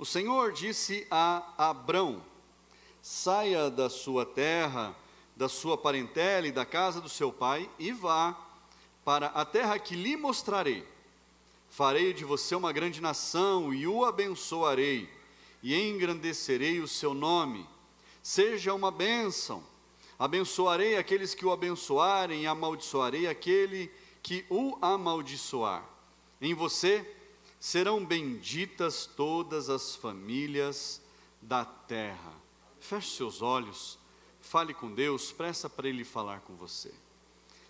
O Senhor disse a Abrão: saia da sua terra, da sua parentela e da casa do seu pai, e vá para a terra que lhe mostrarei. Farei de você uma grande nação, e o abençoarei, e engrandecerei o seu nome. Seja uma bênção. Abençoarei aqueles que o abençoarem, e amaldiçoarei aquele que o amaldiçoar. Em você serão benditas todas as famílias da terra. Feche seus olhos, fale com Deus, peça para Ele falar com você.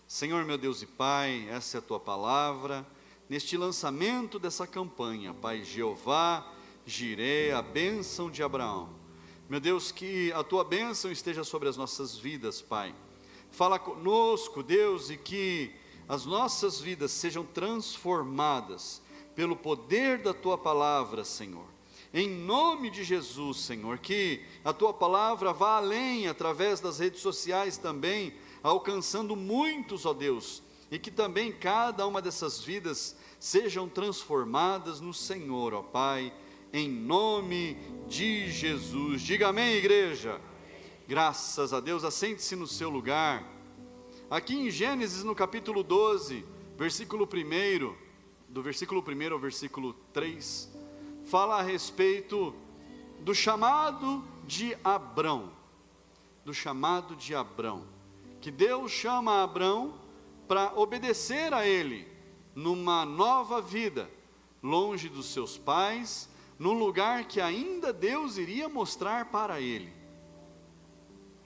Senhor, meu Deus e Pai, essa é a Tua palavra, neste lançamento dessa campanha, Pai, Jeová, Jireh, a bênção de Abraão. Meu Deus, que a Tua bênção esteja sobre as nossas vidas, Pai. Fala conosco, Deus, e que as nossas vidas sejam transformadas pelo poder da Tua palavra, Senhor. Em nome de Jesus, Senhor, que a Tua palavra vá além, através das redes sociais também, alcançando muitos, ó Deus, e que também cada uma dessas vidas sejam transformadas no Senhor, ó Pai, em nome de Jesus. Diga amém, igreja. Graças a Deus. Assente-se no seu lugar. Aqui em Gênesis, no capítulo 12, versículo 1, do versículo 1 ao versículo 3, fala a respeito do chamado de Abrão, que Deus chama Abrão para obedecer a Ele, numa nova vida, longe dos seus pais, num lugar que ainda Deus iria mostrar para ele.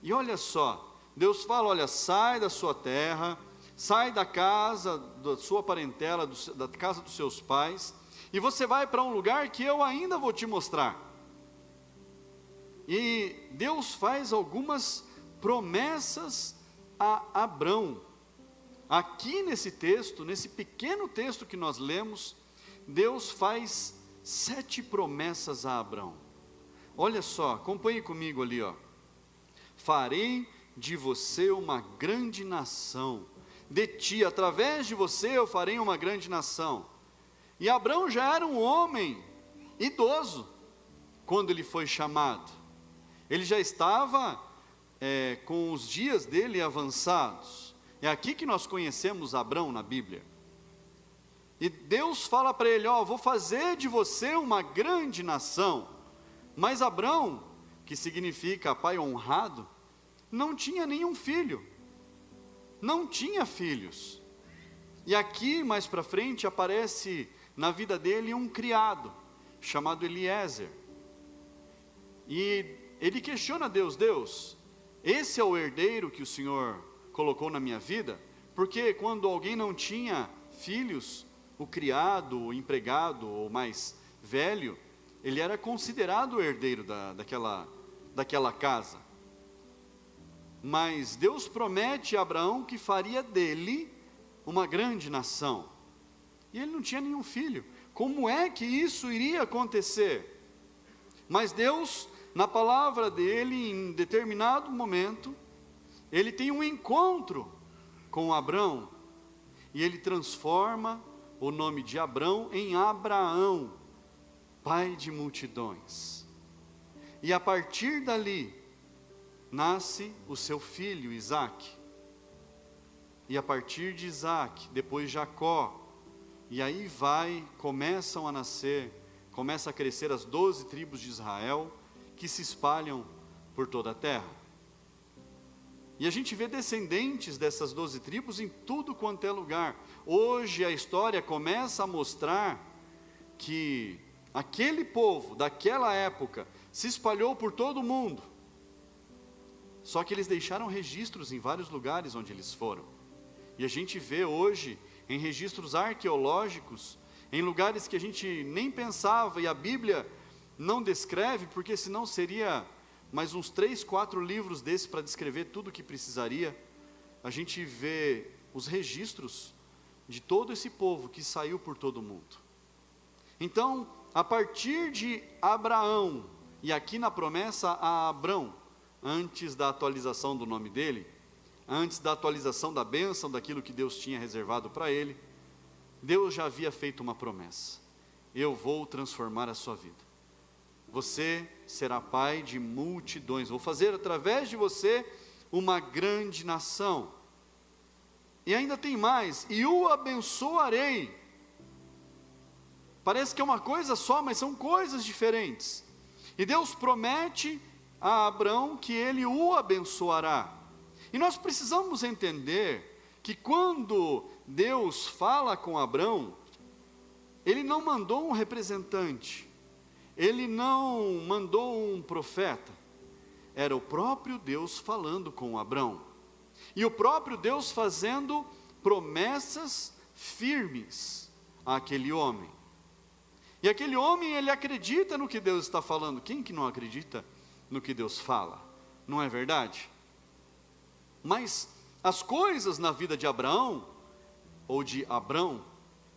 E olha só, Deus fala: olha, sai da sua terra, sai da casa da sua parentela, da casa dos seus pais, e você vai para um lugar que eu ainda vou te mostrar. E Deus faz algumas promessas a Abrão. Aqui nesse texto, nesse pequeno texto que nós lemos, Deus faz 7 promessas a Abrão. Olha só, acompanhe comigo ali, ó. Farei de você uma grande nação, de ti, através de você eu farei uma grande nação. E Abrão já era um homem idoso quando ele foi chamado. Ele já estava com os dias dele avançados. É aqui que nós conhecemos Abrão na Bíblia. E Deus fala para ele: ó, vou fazer de você uma grande nação. Mas Abrão, que significa pai honrado, não tinha nenhum filho. Não tinha filhos. E aqui mais para frente aparece na vida dele um criado, chamado Eliezer. E ele questiona Deus: Deus, esse é o herdeiro que o Senhor colocou na minha vida? Porque quando alguém não tinha filhos, o criado, o empregado, ou mais velho, ele era considerado o herdeiro daquela casa. Mas Deus promete a Abraão que faria dele uma grande nação. E ele não tinha nenhum filho. Como é que isso iria acontecer? Mas Deus, na palavra dele, em determinado momento, ele tem um encontro com Abrão, e ele transforma o nome de Abrão em Abraão, pai de multidões. E a partir dali, nasce o seu filho Isaque. E a partir de Isaque, depois Jacó, e aí começam a nascer, começa a crescer as 12 tribos de Israel, que se espalham por toda a terra. E a gente vê descendentes dessas 12 tribos em tudo quanto é lugar. Hoje a história começa a mostrar que aquele povo daquela época se espalhou por todo o mundo. Só que eles deixaram registros em vários lugares onde eles foram. E a gente vê hoje em registros arqueológicos, em lugares que a gente nem pensava, e a Bíblia não descreve, porque senão seria mais uns 3, 4 livros desses para descrever tudo o que precisaria. A gente vê os registros de todo esse povo que saiu por todo o mundo. Então, a partir de Abraão, e aqui na promessa a Abrão, antes da atualização do nome dele, antes da atualização da bênção, daquilo que Deus tinha reservado para ele, Deus já havia feito uma promessa: eu vou transformar a sua vida. você será pai de multidões. Vou fazer através de você uma grande nação. E ainda tem mais, e o abençoarei. Parece que é uma coisa só, mas são coisas diferentes. E Deus promete a Abrão que ele o abençoará. E nós precisamos entender que quando Deus fala com Abrão, ele não mandou um representante, ele não mandou um profeta, era o próprio Deus falando com Abrão, e o próprio Deus fazendo promessas firmes àquele homem. E aquele homem, ele acredita no que Deus está falando. Quem que não acredita no que Deus fala? Não é verdade? Mas as coisas na vida de Abraão, ou de Abrão,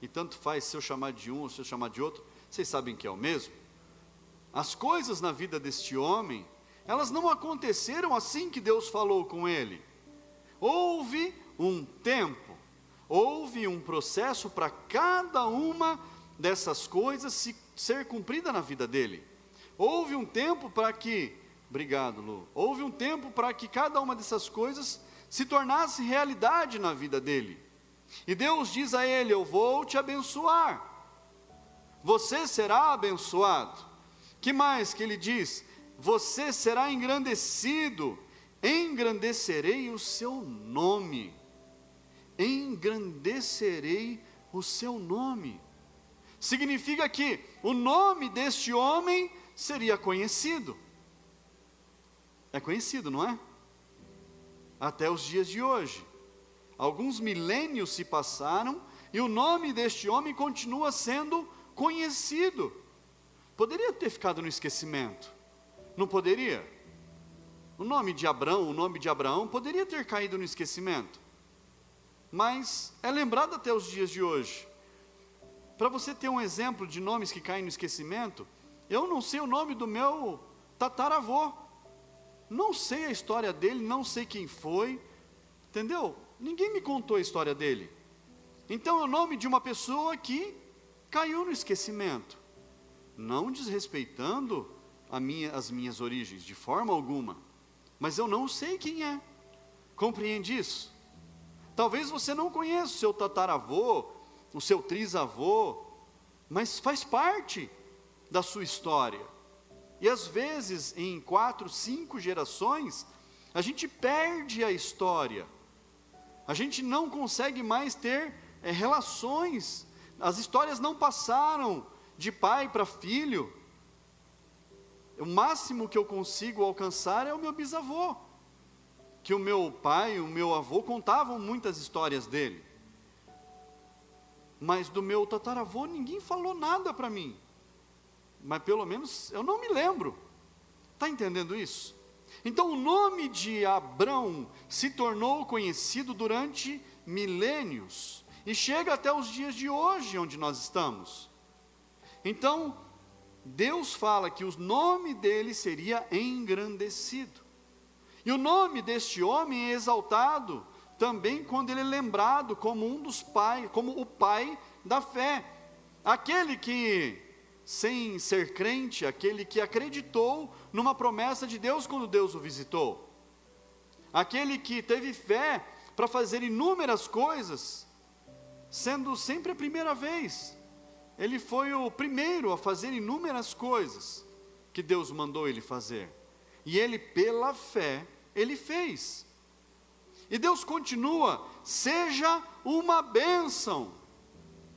e tanto faz se eu chamar de um ou se eu chamar de outro, vocês sabem que é o mesmo. As coisas na vida deste homem, elas não aconteceram assim que Deus falou com ele. Houve um tempo, houve um processo para cada uma dessas coisas ser cumprida na vida dele. Houve um tempo para que, obrigado Lu, houve um tempo para que cada uma dessas coisas se tornasse realidade na vida dele. E Deus diz a ele: eu vou te abençoar, você será abençoado. Que mais que ele diz? Você será engrandecido, engrandecerei o seu nome, engrandecerei o seu nome. Significa que o nome deste homem seria conhecido. É conhecido, não é? Até os dias de hoje. Alguns milênios se passaram e o nome deste homem continua sendo conhecido. Poderia ter ficado no esquecimento, não poderia? O nome de Abraão poderia ter caído no esquecimento, mas é lembrado até os dias de hoje. Para você ter um exemplo de nomes que caem no esquecimento, eu não sei o nome do meu tataravô, não sei a história dele, não sei quem foi, entendeu? Ninguém me contou a história dele. Então é o nome de uma pessoa que caiu no esquecimento, não desrespeitando as minhas origens, de forma alguma, mas eu não sei quem é. Compreende isso? Talvez você não conheça o seu tataravô, o seu trisavô, mas faz parte da sua história. E às vezes, em 4, 5 gerações, a gente perde a história. A gente não consegue mais ter relações. As histórias não passaram de pai para filho. O máximo que eu consigo alcançar é o meu bisavô, que o meu pai, o meu avô contavam muitas histórias dele. Mas do meu tataravô ninguém falou nada para mim. Mas pelo menos eu não me lembro. Está entendendo isso? Então o nome de Abrão se tornou conhecido durante milênios. E chega até os dias de hoje, onde nós estamos. Então, Deus fala que o nome dele seria engrandecido. E o nome deste homem é exaltado também quando ele é lembrado como um dos pais, como o pai da fé. Aquele que, sem ser crente, aquele que acreditou numa promessa de Deus quando Deus o visitou. Aquele que teve fé para fazer inúmeras coisas, sendo sempre a primeira vez. Ele foi o primeiro a fazer inúmeras coisas que Deus mandou ele fazer. E ele, pela fé, ele fez. E Deus continua: seja uma bênção.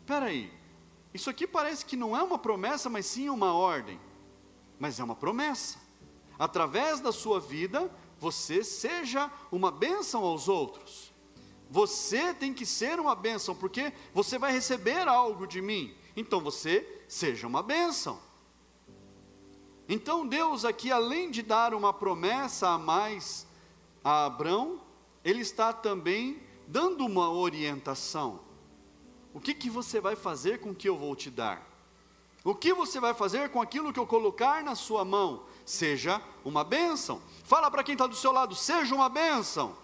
Espera aí, isso aqui parece que não é uma promessa, mas sim uma ordem. Mas é uma promessa. Através da sua vida, você seja uma bênção aos outros. Você tem que ser uma bênção, porque você vai receber algo de mim. Então você seja uma bênção. Então Deus aqui, além de dar uma promessa a mais a Abrão, Ele está também dando uma orientação. O que você vai fazer com o que eu vou te dar? O que você vai fazer com aquilo que eu colocar na sua mão? Seja uma bênção. Fala para quem está do seu lado: seja uma bênção.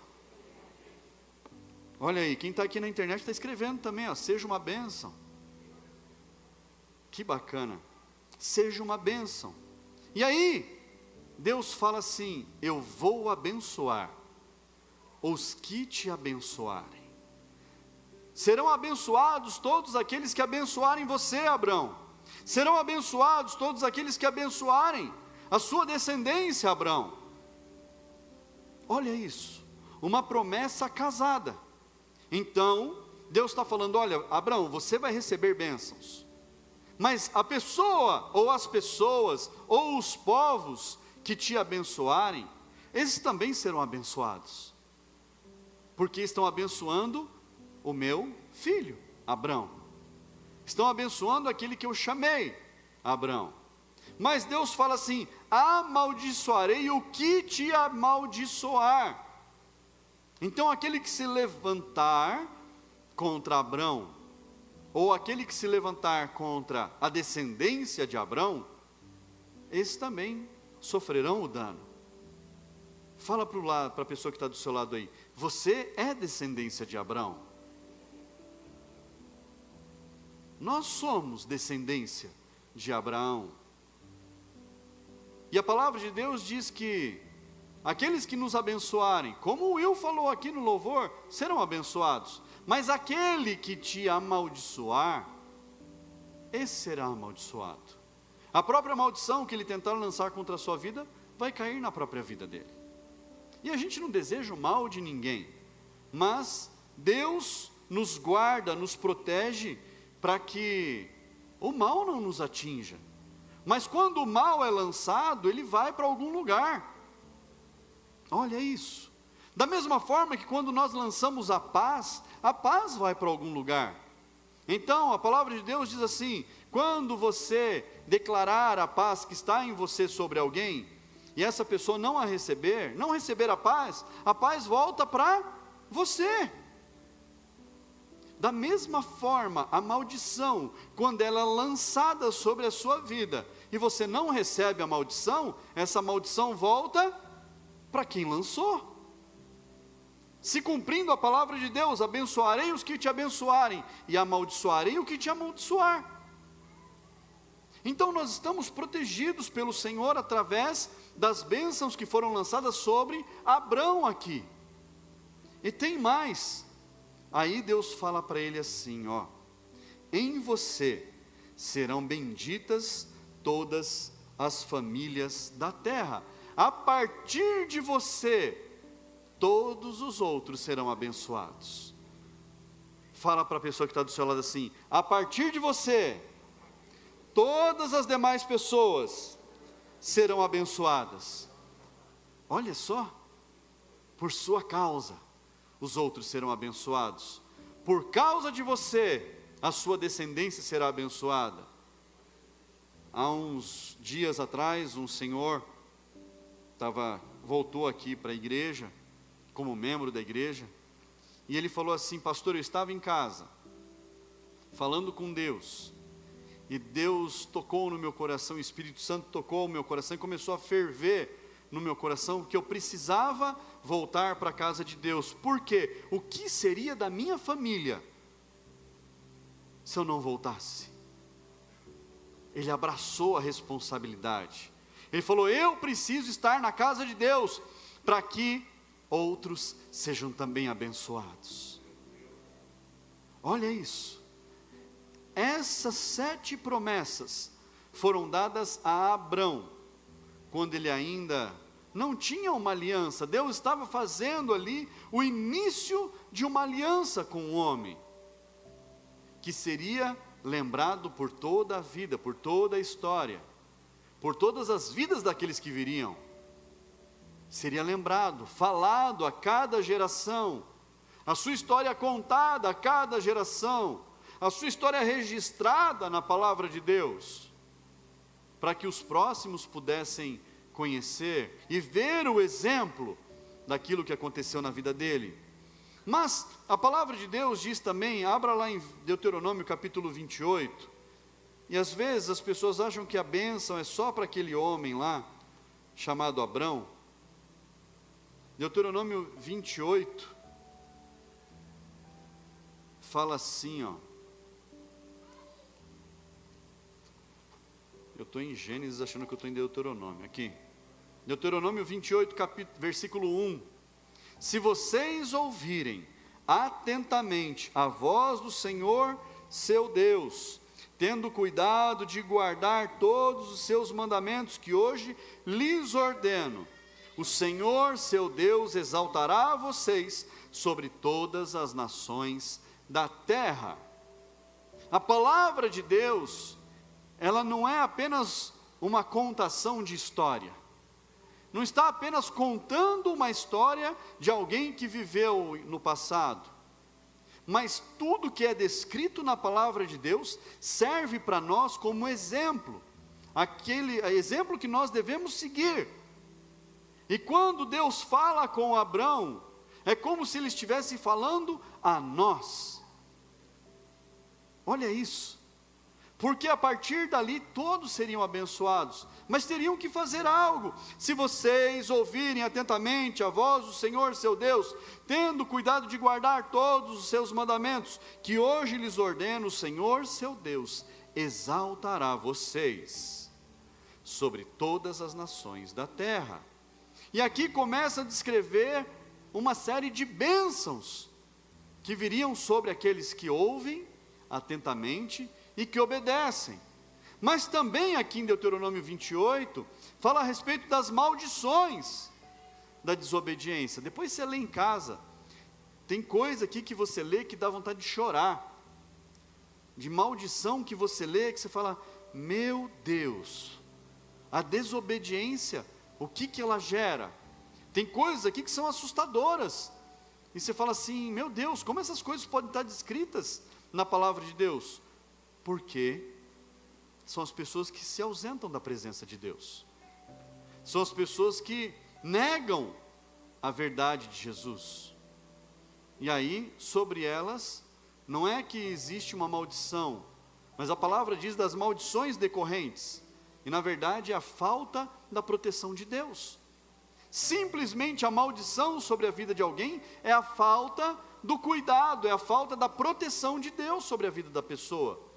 Olha aí, quem está aqui na internet está escrevendo também, ó, seja uma bênção. Que bacana. Seja uma bênção. E aí, Deus fala assim: eu vou abençoar os que te abençoarem. Serão abençoados todos aqueles que abençoarem você, Abrão. Serão abençoados todos aqueles que abençoarem a sua descendência, Abrão. Olha isso, uma promessa casada. Então, Deus está falando: olha, Abrão, você vai receber bênçãos, mas a pessoa, ou as pessoas, ou os povos que te abençoarem, esses também serão abençoados, porque estão abençoando o meu filho, Abrão. Estão abençoando aquele que eu chamei, Abrão. Mas Deus fala assim: amaldiçoarei o que te amaldiçoar. Então aquele que se levantar contra Abrão, ou aquele que se levantar contra a descendência de Abrão, esses também sofrerão o dano. Fala para a pessoa que está do seu lado aí: você é descendência de Abrão. Nós somos descendência de Abraão. E a palavra de Deus diz que aqueles que nos abençoarem, como o Will falou aqui no louvor, serão abençoados. Mas aquele que te amaldiçoar, esse será amaldiçoado. A própria maldição que ele tentar lançar contra a sua vida, vai cair na própria vida dele. E a gente não deseja o mal de ninguém, mas Deus nos guarda, nos protege, para que o mal não nos atinja. Mas quando o mal é lançado, ele vai para algum lugar. Olha isso. Da mesma forma que quando nós lançamos a paz vai para algum lugar. Então a palavra de Deus diz assim: quando você declarar a paz que está em você sobre alguém, e essa pessoa não receber a paz volta para você. Da mesma forma, a maldição, quando ela é lançada sobre a sua vida, e você não recebe a maldição, essa maldição volta para quem lançou. Se cumprindo a palavra de Deus: abençoarei os que te abençoarem, e amaldiçoarei o que te amaldiçoar. Então nós estamos protegidos pelo Senhor através das bênçãos que foram lançadas sobre Abrão aqui. E tem mais. Aí Deus fala para ele assim, ó: em você serão benditas todas as famílias da terra. A partir de você, todos os outros serão abençoados. Fala para a pessoa que está do seu lado assim: a partir de você, todas as demais pessoas serão abençoadas. Olha só, por sua causa, os outros serão abençoados. Por causa de você, a sua descendência será abençoada. Há uns dias atrás, um senhor voltou aqui para a igreja, como membro da igreja, e ele falou assim: pastor, eu estava em casa, falando com Deus, e Deus tocou no meu coração, o Espírito Santo tocou no meu coração, e começou a ferver no meu coração, que eu precisava voltar para a casa de Deus. Por quê? O que seria da minha família se eu não voltasse? Ele abraçou a responsabilidade. Ele falou: eu preciso estar na casa de Deus, para que outros sejam também abençoados. Olha isso. Essas 7 promessas foram dadas a Abrão, quando ele ainda não tinha uma aliança. Deus estava fazendo ali o início de uma aliança com o homem, que seria lembrado por toda a vida, por toda a história, por todas as vidas daqueles que viriam. Seria lembrado, falado a cada geração, a sua história contada a cada geração, a sua história registrada na palavra de Deus, para que os próximos pudessem conhecer e ver o exemplo daquilo que aconteceu na vida dele. Mas a palavra de Deus diz também, abra lá em Deuteronômio capítulo 28, e às vezes as pessoas acham que a bênção é só para aquele homem lá, chamado Abrão. Deuteronômio 28, fala assim, ó: Eu estou em Gênesis achando que eu estou em Deuteronômio. Aqui. Deuteronômio 28, versículo 1. Se vocês ouvirem atentamente a voz do Senhor, seu Deus, tendo cuidado de guardar todos os seus mandamentos que hoje lhes ordeno, o Senhor, seu Deus, exaltará vocês sobre todas as nações da terra. A palavra de Deus, ela não é apenas uma contação de história. Não está apenas contando uma história de alguém que viveu no passado. Mas tudo que é descrito na palavra de Deus serve para nós como exemplo. Aquele exemplo que nós devemos seguir. E quando Deus fala com Abrão, é como se ele estivesse falando a nós. Olha isso. Porque a partir dali todos seriam abençoados, mas teriam que fazer algo. Se vocês ouvirem atentamente a voz do Senhor seu Deus, tendo cuidado de guardar todos os seus mandamentos, que hoje lhes ordeno, o Senhor seu Deus exaltará vocês sobre todas as nações da terra. E aqui começa a descrever uma série de bênçãos que viriam sobre aqueles que ouvem atentamente e que obedecem. Mas também aqui em Deuteronômio 28, fala a respeito das maldições da desobediência. Depois você lê em casa, tem coisa aqui que você lê que dá vontade de chorar, de maldição que você lê, que você fala, meu Deus, a desobediência, o que ela gera? Tem coisas aqui que são assustadoras, e você fala assim, meu Deus, como essas coisas podem estar descritas na palavra de Deus? Porque são as pessoas que se ausentam da presença de Deus, são as pessoas que negam a verdade de Jesus, e aí sobre elas, não é que existe uma maldição, mas a palavra diz das maldições decorrentes, e na verdade é a falta da proteção de Deus. Simplesmente a maldição sobre a vida de alguém é a falta do cuidado, é a falta da proteção de Deus sobre a vida da pessoa.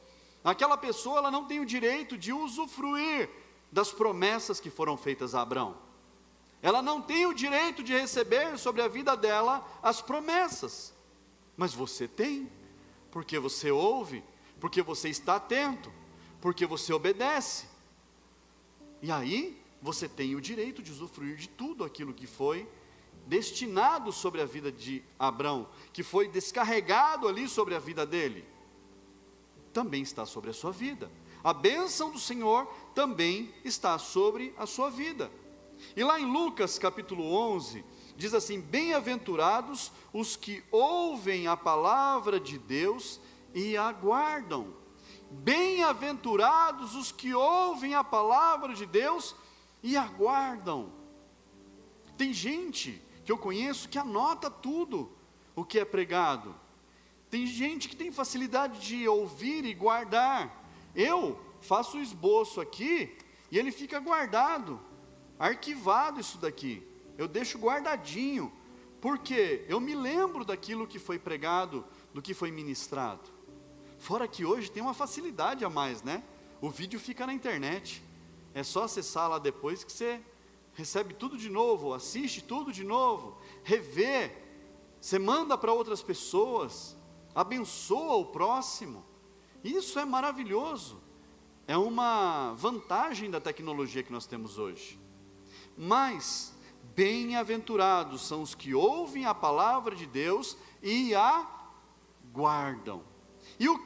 Aquela pessoa, ela não tem o direito de usufruir das promessas que foram feitas a Abrão. Ela não tem o direito de receber sobre a vida dela as promessas. Mas você tem, porque você ouve, porque você está atento, porque você obedece. E aí, você tem o direito de usufruir de tudo aquilo que foi destinado sobre a vida de Abrão, que foi descarregado ali sobre a vida dele. Também está sobre a sua vida. A bênção do Senhor também está sobre a sua vida. E lá em Lucas capítulo 11, diz assim, bem-aventurados os que ouvem a palavra de Deus e aguardam. Bem-aventurados os que ouvem a palavra de Deus e aguardam. Tem gente que eu conheço que anota tudo o que é pregado. Tem gente que tem facilidade de ouvir e guardar. Eu faço o esboço aqui e ele fica guardado, arquivado isso daqui. Eu deixo guardadinho, porque eu me lembro daquilo que foi pregado, do que foi ministrado. Fora que hoje tem uma facilidade a mais, né? O vídeo fica na internet. É só acessar lá depois que você recebe tudo de novo, assiste tudo de novo, revê, você manda para outras pessoas, abençoa o próximo. Isso é maravilhoso, é uma vantagem da tecnologia que nós temos hoje. Mas bem-aventurados são os que ouvem a palavra de Deus e a guardam. E o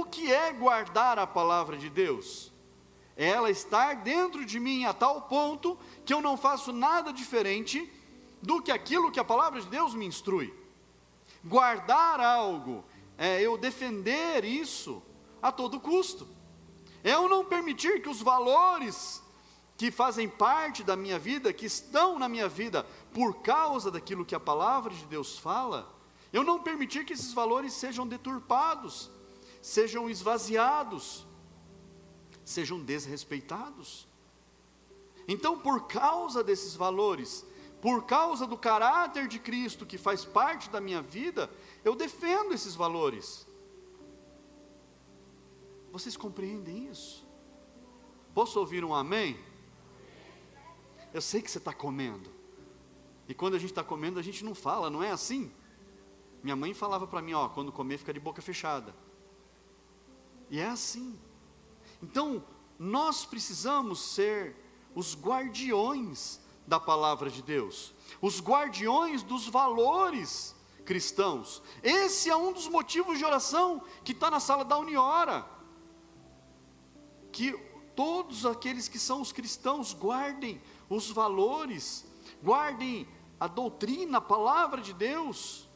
que é guardar a palavra de Deus? É ela estar dentro de mim a tal ponto que eu não faço nada diferente do que aquilo que a palavra de Deus me instrui. Guardar algo é eu defender isso a todo custo. É eu não permitir que os valores que fazem parte da minha vida, que estão na minha vida por causa daquilo que a palavra de Deus fala, eu não permitir que esses valores sejam deturpados, sejam esvaziados, sejam desrespeitados. Então, por causa desses valores, por causa do caráter de Cristo que faz parte da minha vida, eu defendo esses valores. Vocês compreendem isso? Posso ouvir um amém? Eu sei que você está comendo. E quando a gente está comendo, a gente não fala, não é assim? Minha mãe falava para mim, quando comer fica de boca fechada. E é assim. Então, nós precisamos ser os guardiões da palavra de Deus, os guardiões dos valores cristãos. Esse é um dos motivos de oração que está na sala da Uniora. Que todos aqueles que são os cristãos guardem os valores, guardem a doutrina, a palavra de Deus.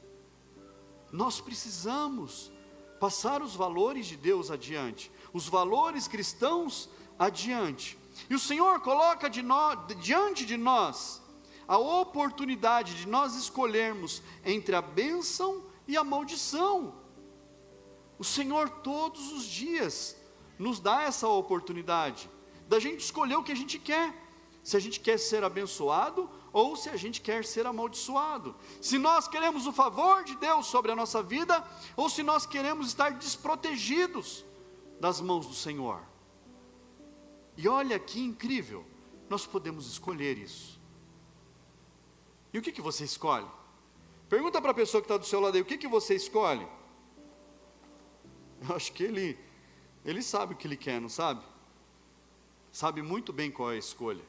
Nós precisamos passar os valores de Deus adiante, os valores cristãos adiante. E o Senhor coloca diante de nós a oportunidade de nós escolhermos entre a bênção e a maldição. O Senhor todos os dias nos dá essa oportunidade da gente escolher o que a gente quer, se a gente quer ser abençoado ou se a gente quer ser amaldiçoado, se nós queremos o favor de Deus sobre a nossa vida ou se nós queremos estar desprotegidos das mãos do Senhor. E olha que incrível, nós podemos escolher isso. E o que você escolhe? Pergunta para a pessoa que está do seu lado aí, o que você escolhe? Eu acho que ele sabe o que ele quer, não sabe? Sabe muito bem qual é a escolha.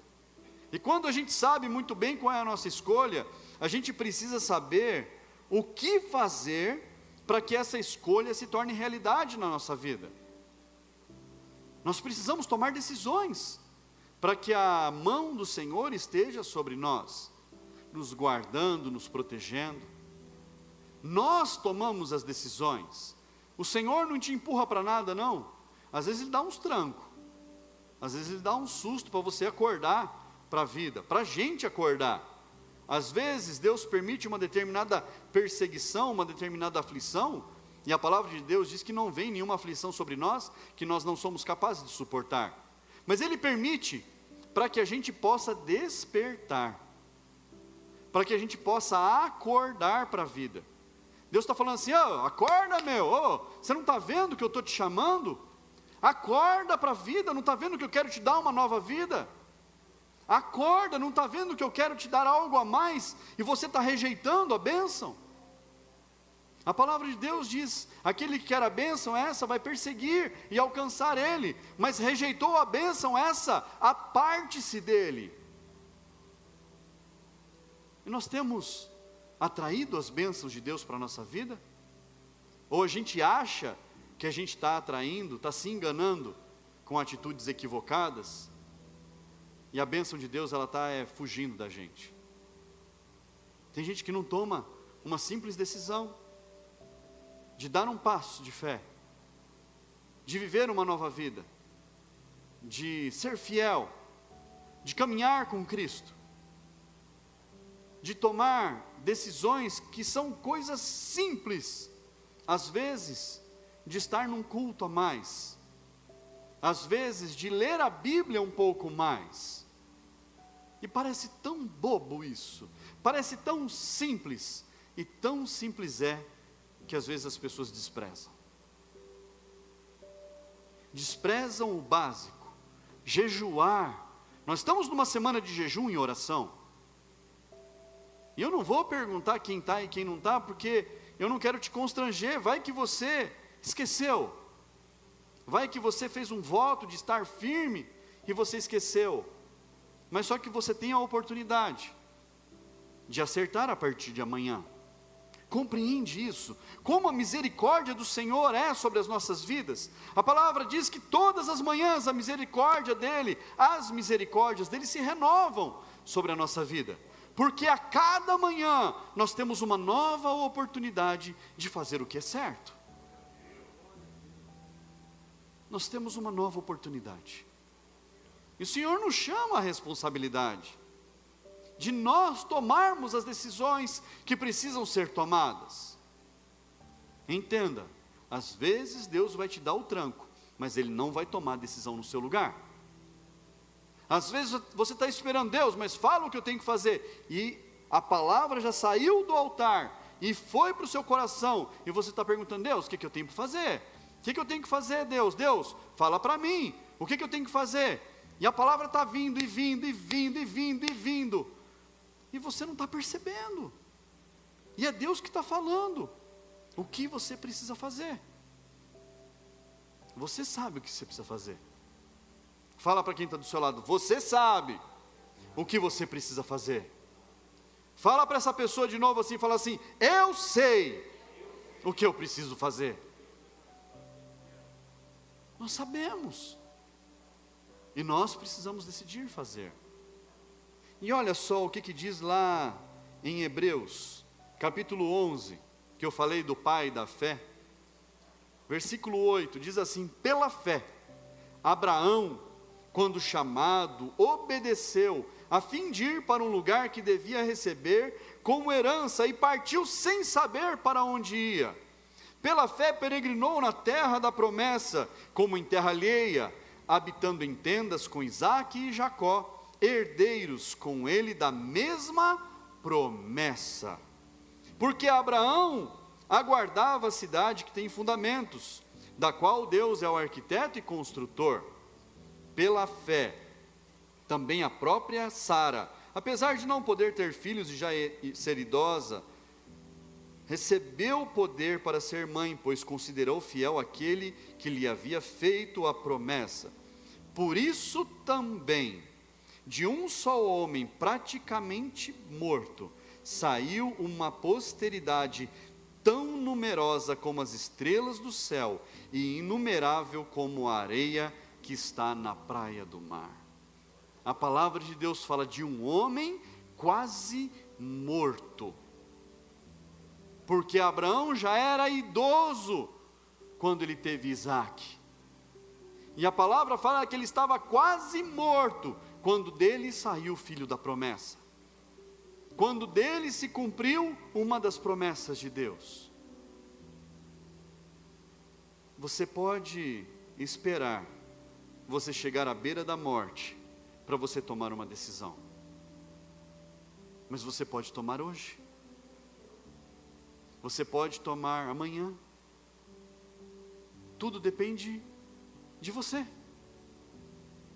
E quando a gente sabe muito bem qual é a nossa escolha, a gente precisa saber o que fazer para que essa escolha se torne realidade na nossa vida. Nós precisamos tomar decisões para que a mão do Senhor esteja sobre nós, nos guardando, nos protegendo. Nós tomamos as decisões. O Senhor não te empurra para nada, não. Às vezes Ele dá uns trancos, às vezes Ele dá um susto para você acordar para a vida, para a gente acordar. Às vezes Deus permite uma determinada perseguição, uma determinada aflição, e a palavra de Deus diz que não vem nenhuma aflição sobre nós, que nós não somos capazes de suportar, mas Ele permite para que a gente possa despertar, para que a gente possa acordar para a vida. Deus está falando assim, acorda você não está vendo que eu estou te chamando? Acorda para a vida, não está vendo que eu quero te dar uma nova vida? Acorda, não está vendo que eu quero te dar algo a mais, e você está rejeitando a bênção? A palavra de Deus diz, aquele que quer a bênção essa, vai perseguir e alcançar ele, mas rejeitou a bênção essa, aparte-se dele. E nós temos atraído as bênçãos de Deus para a nossa vida? Ou a gente acha que a gente está atraindo, está se enganando com atitudes equivocadas, e a bênção de Deus ela está fugindo da gente? Tem gente que não toma uma simples decisão de dar um passo de fé, de viver uma nova vida, de ser fiel, de caminhar com Cristo, de tomar decisões que são coisas simples, às vezes de estar num culto a mais, às vezes de ler a Bíblia um pouco mais. E parece tão bobo isso, parece tão simples, e tão simples é que às vezes as pessoas desprezam o básico. Jejuar, nós estamos numa semana de jejum e oração, e eu não vou perguntar quem está e quem não está, porque eu não quero te constranger. Vai que você esqueceu, vai que você fez um voto de estar firme e você esqueceu, mas só que você tem a oportunidade de acertar a partir de amanhã. Compreende isso, como a misericórdia do Senhor é sobre as nossas vidas. A palavra diz que todas as manhãs a misericórdia dEle, as misericórdias dEle se renovam sobre a nossa vida, porque a cada manhã nós temos uma nova oportunidade de fazer o que é certo. Nós temos uma nova oportunidade, e o Senhor nos chama à responsabilidade de nós tomarmos as decisões que precisam ser tomadas. Entenda, às vezes Deus vai te dar o tranco, mas Ele não vai tomar a decisão no seu lugar. Às vezes você está esperando Deus, mas fala o que eu tenho que fazer, e a palavra já saiu do altar, e foi para o seu coração, e você está perguntando, Deus, o que eu tenho para fazer? O que eu tenho que fazer, Deus? Deus, fala para mim, o que eu tenho que fazer? E a palavra está vindo, e vindo, e vindo, e vindo, e vindo. E você não está percebendo. E é Deus que está falando. O que você precisa fazer? Você sabe o que você precisa fazer. Fala para quem está do seu lado, você sabe o que você precisa fazer. Fala para essa pessoa de novo assim, fala assim, eu sei o que eu preciso fazer. Nós sabemos. E nós precisamos decidir fazer. E olha só o que diz lá em Hebreus, capítulo 11, que eu falei do pai da fé. Versículo 8, diz assim, pela fé, Abraão, quando chamado, obedeceu, a fim de ir para um lugar que devia receber como herança, e partiu sem saber para onde ia. Pela fé peregrinou na terra da promessa, como em terra alheia, habitando em tendas com Isaque e Jacó, herdeiros com ele da mesma promessa. Porque Abraão aguardava a cidade que tem fundamentos, da qual Deus é o arquiteto e construtor. Pela fé, também a própria Sara, apesar de não poder ter filhos e já ser idosa, recebeu poder para ser mãe, pois considerou fiel aquele que lhe havia feito a promessa. Por isso também, de um só homem praticamente morto, saiu uma posteridade tão numerosa como as estrelas do céu e inumerável como a areia que está na praia do mar. A palavra de Deus fala de um homem quase morto, porque Abraão já era idoso quando ele teve Isaque, e a palavra fala que ele estava quase morto quando dele saiu o filho da promessa, quando dele se cumpriu uma das promessas de Deus. Você pode esperar você chegar à beira da morte para você tomar uma decisão, mas você pode tomar hoje, você pode tomar amanhã, tudo depende de você.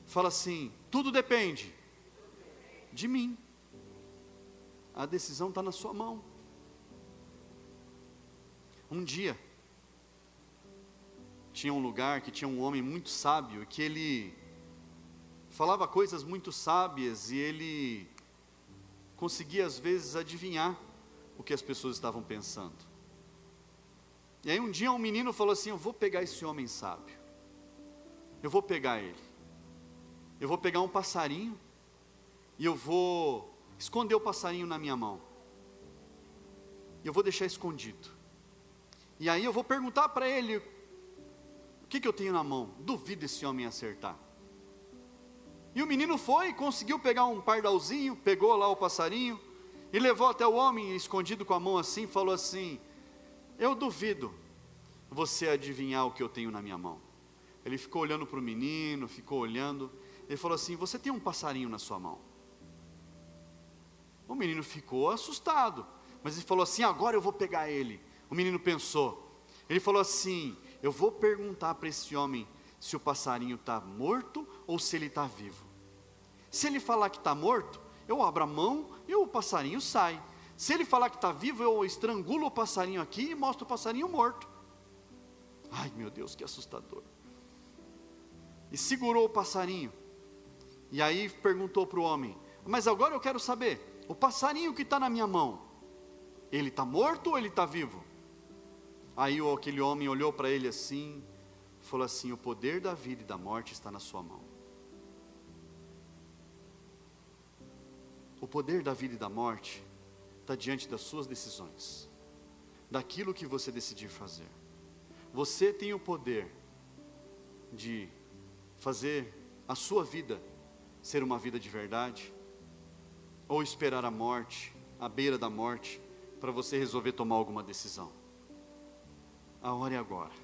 Fala assim, tudo depende de mim, a decisão está na sua mão. Um dia, tinha um lugar que tinha um homem muito sábio, que ele falava coisas muito sábias, e ele conseguia às vezes adivinhar o que as pessoas estavam pensando. E aí um dia um menino falou assim, eu vou pegar esse homem sábio, eu vou pegar ele, eu vou pegar um passarinho, e eu vou esconder o passarinho na minha mão, e eu vou deixar escondido, e aí eu vou perguntar para ele, o que eu tenho na mão? Duvido esse homem acertar. E o menino foi, conseguiu pegar um pardalzinho, pegou lá o passarinho, e levou até o homem, escondido com a mão assim, falou assim, eu duvido você adivinhar o que eu tenho na minha mão. Ele ficou olhando para o menino, ficou olhando, ele falou assim, você tem um passarinho na sua mão? O menino ficou assustado, mas ele falou assim, agora eu vou pegar ele. O menino pensou, ele falou assim, eu vou perguntar para esse homem se o passarinho está morto ou se ele está vivo. Se ele falar que está morto, eu abro a mão e o passarinho sai. Se ele falar que está vivo, eu estrangulo o passarinho aqui e mostro o passarinho morto. Ai meu Deus, que assustador. E segurou o passarinho, e aí perguntou para o homem, mas agora eu quero saber, o passarinho que está na minha mão, ele está morto ou ele está vivo? Aí aquele homem olhou para ele assim, falou assim, o poder da vida e da morte está na sua mão. O poder da vida e da morte está diante das suas decisões, daquilo que você decidir fazer. Você tem o poder de fazer a sua vida ser uma vida de verdade, ou esperar a morte, à beira da morte, para você resolver tomar alguma decisão. A hora é agora.